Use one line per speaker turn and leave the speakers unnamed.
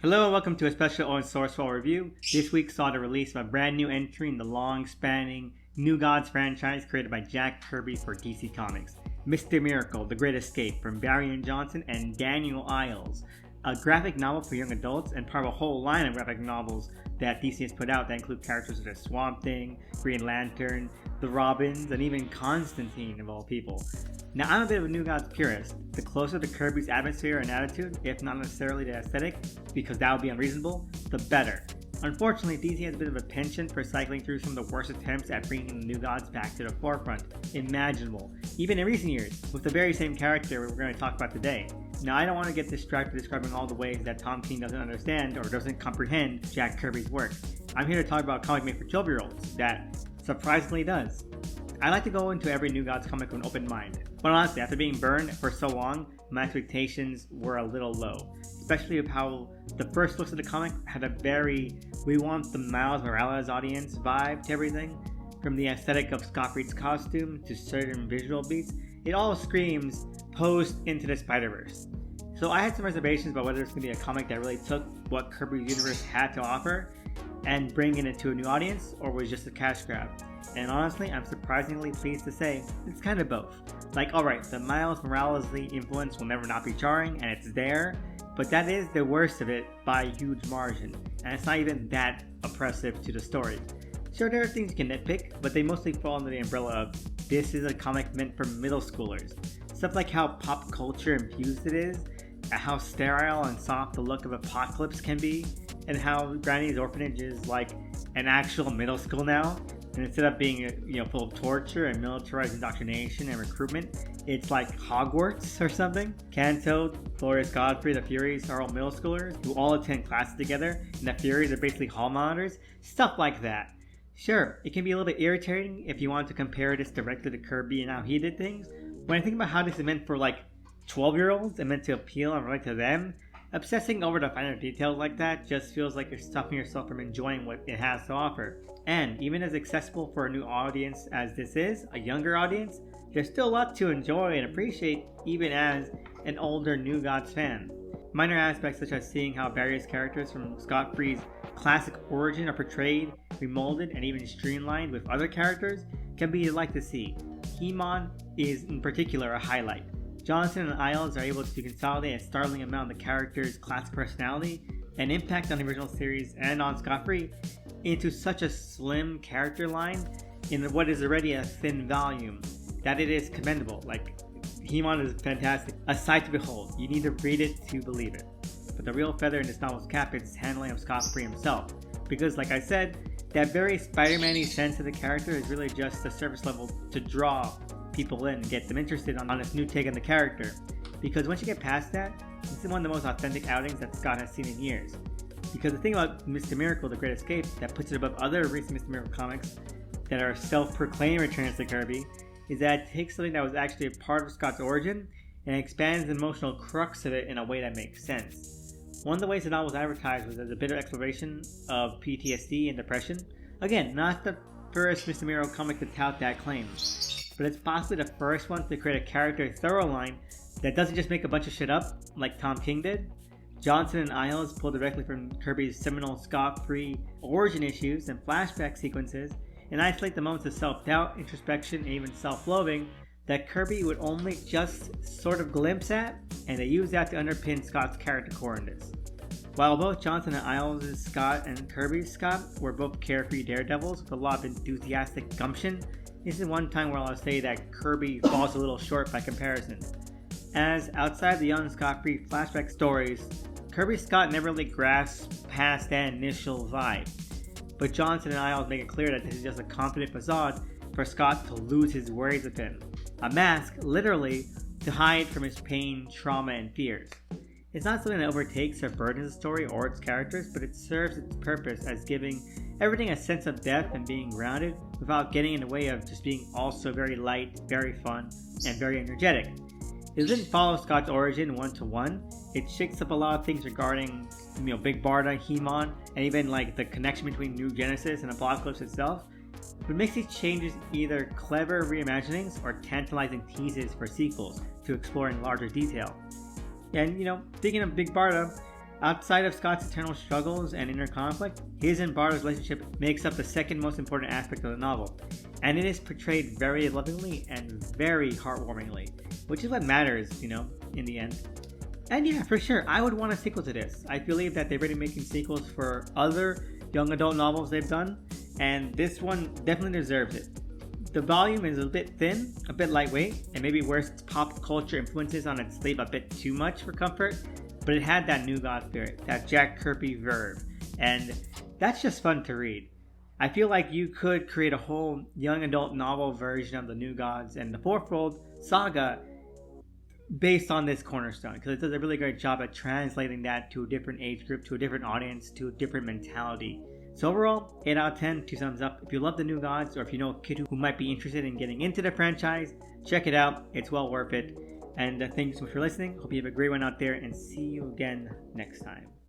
Hello and welcome to a special Unsourced Wall review. This week saw the release of a brand new entry in the long-spanning New Gods franchise created by Jack Kirby for DC Comics. Mr. Miracle, The Great Escape from Varian and Daniel Iles. A graphic novel for young adults and part of a whole line of graphic novels that DC has put out that include characters such as Swamp Thing, Green Lantern, the Robins, and even Constantine of all people. Now, I'm a bit of a New Gods purist. The closer to Kirby's atmosphere and attitude, if not necessarily the aesthetic, because that would be unreasonable, the better. Unfortunately, DC has a bit of a penchant for cycling through some of the worst attempts at bringing the New Gods back to the forefront imaginable, even in recent years, with the very same character we're going to talk about today. Now, I don't want to get distracted describing all the ways that Tom King doesn't understand or doesn't comprehend Jack Kirby's work. I'm here to talk about a comic made for 12-year-olds that surprisingly does. I like to go into every New Gods comic with an open mind, but honestly, after being burned for so long, my expectations were a little low, especially of how the first looks of the comic had a very we want the Miles Morales audience vibe to everything. From the aesthetic of Scott Reed's costume to certain visual beats, it all screams post Into the Spider-Verse. So I had some reservations about whether it's going to be a comic that really took what Kirby's universe had to offer and bringing it to a new audience, or was just a cash grab. And honestly, I'm surprisingly pleased to say it's kind of both. Like, alright, the Miles Morales influence will never not be jarring, and it's there, but that is the worst of it by a huge margin, and it's not even that oppressive to the story. Sure, there are things you can nitpick, but they mostly fall under the umbrella of this is a comic meant for middle schoolers. Stuff like how pop culture infused it is, and how sterile and soft the look of Apocalypse can be, and how Granny's orphanage is like an actual middle school now. And instead of being, full of torture and militarized indoctrination and recruitment, it's like Hogwarts or something. Kanto, Flores Godfrey, the Furies are all middle schoolers who all attend classes together, and the Furies are basically hall monitors. Stuff like that. Sure, it can be a little bit irritating if you want to compare this directly to Kirby and how he did things. When I think about how this is meant for 12-year-olds and meant to appeal and relate to them, obsessing over the finer details like that just feels like you're stopping yourself from enjoying what it has to offer. And even as accessible for a new audience as this is, a younger audience, there's still a lot to enjoy and appreciate even as an older New Gods fan. Minor aspects such as seeing how various characters from Scott Free's classic origin are portrayed, remolded, and even streamlined with other characters can be a delight to see. He-Man is in particular a highlight. Johnson and Iles are able to consolidate a startling amount of the character's classic personality and impact on the original series and on Scott Free into such a slim character line in what is already a thin volume that it is commendable. He-Man is fantastic. A sight to behold. You need to read it to believe it. But the real feather in this novel's cap is his handling of Scott Free himself. Because, like I said, that very Spider-Man-y sense of the character is really just a surface level to draw people in and get them interested on this new take on the character. Because once you get past that, this is one of the most authentic outings that Scott has seen in years. Because the thing about Mr. Miracle, The Great Escape, that puts it above other recent Mr. Miracle comics that are self-proclaimed returns to Kirby, is that it takes something that was actually a part of Scott's origin and expands the emotional crux of it in a way that makes sense. One of the ways the novel was advertised was as a bit of exploration of PTSD and depression. Again, not the first Mr. Miracle comic to tout that claim, but it's possibly the first one to create a character thorough line that doesn't just make a bunch of shit up like Tom King did. Johnson and Iles pull directly from Kirby's seminal Scott-Free origin issues and flashback sequences and isolate the moments of self-doubt, introspection, and even self-loathing that Kirby would only just sort of glimpse at, and they use that to underpin Scott's character core in this. While both Johnson and Iles' Scott and Kirby's Scott were both carefree daredevils with a lot of enthusiastic gumption, this is one time where I'll say that Kirby falls a little short by comparison. As outside the young Scott-Free flashback stories, Kirby Scott never really grasps past that initial vibe. But Johnson and Iles make it clear that this is just a confident facade for Scott to lose his worries with him. A mask, literally, to hide from his pain, trauma, and fears. It's not something that overtakes or burdens the story or its characters, but it serves its purpose as giving everything a sense of depth and being grounded without getting in the way of just being also very light, very fun, and very energetic. It doesn't follow Scott's origin one-to-one. It shakes up a lot of things regarding, Big Barda, He-Man, and even the connection between New Genesis and Apocalypse itself. But makes these changes either clever reimaginings or tantalizing teases for sequels to explore in larger detail. And, thinking of Big Barda, Outside of Scott's internal struggles and inner conflict, his and Bardo's relationship makes up the second most important aspect of the novel, and it is portrayed very lovingly and very heartwarmingly, which is what matters, in the end. And yeah, for sure, I would want a sequel to this. I believe that they're already making sequels for other young adult novels they've done, and this one definitely deserves it. The volume is a bit thin, a bit lightweight, and maybe wears pop culture influences on its sleeve a bit too much for comfort, but it had that New God spirit, that Jack Kirby verve, and that's just fun to read. I feel like you could create a whole young adult novel version of the New Gods and the Fourfold saga based on this cornerstone, because it does a really great job at translating that to a different age group, to a different audience, to a different mentality. So overall, 8 out of 10, 2 thumbs up. If you love the New Gods, or if you know a kid who might be interested in getting into the franchise, check it out. It's well worth it. And thank you so much for listening. Hope you have a great one out there, and see you again next time.